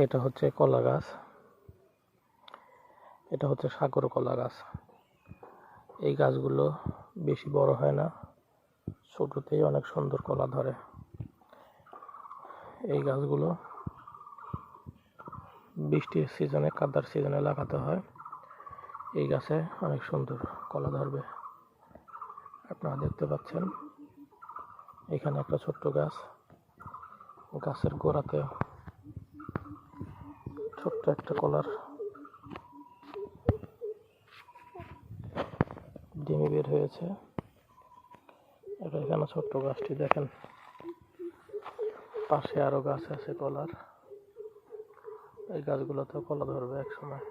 এটা হচ্ছে কলা গাছ, এটা হচ্ছে সাগর কলা গাছ। এই গাছগুলো বেশি বড় হয় না, ছোটতেই অনেক সুন্দর কলা ধরে। এই গাছগুলো বৃষ্টির সিজনে, কাদার সিজনে লাগাতে হয়। এই গাছে অনেক সুন্দর কলা ধরবে। আপনারা দেখতে পাচ্ছেন এখানে একটা ছোট্ট গাছ, গাছের গোড়াতে ছোট্ট একটা কলার ডিমি বের হয়েছে। এখানে ছোট্ট গাছটি দেখেন, পাশে আরো গাছ আছে কলার। এই গাছগুলোতেও কলা ধরবে এক সময়।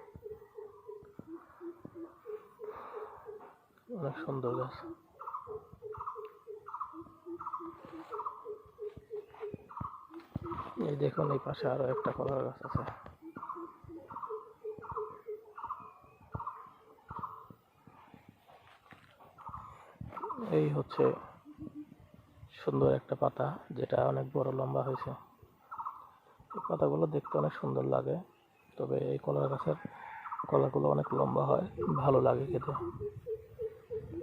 অনেক সুন্দর গাছ। এই দেখুন, এই পাশে আরো একটা কলার গাছ আছে। এই হচ্ছে সুন্দর একটা পাতা, যেটা অনেক বড় লম্বা হয়েছে। এই পাতাগুলো দেখতে অনেক সুন্দর লাগে, তবে এই কলার গাছের কলাগুলো অনেক লম্বা হয়, ভালো লাগে খেতে,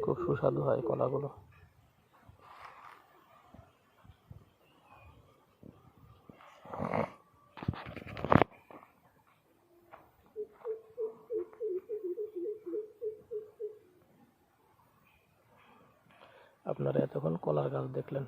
খুব সুস্বাদু হয় কলাগুলো। আপনারা এতক্ষণ কলার গাছ দেখলেন।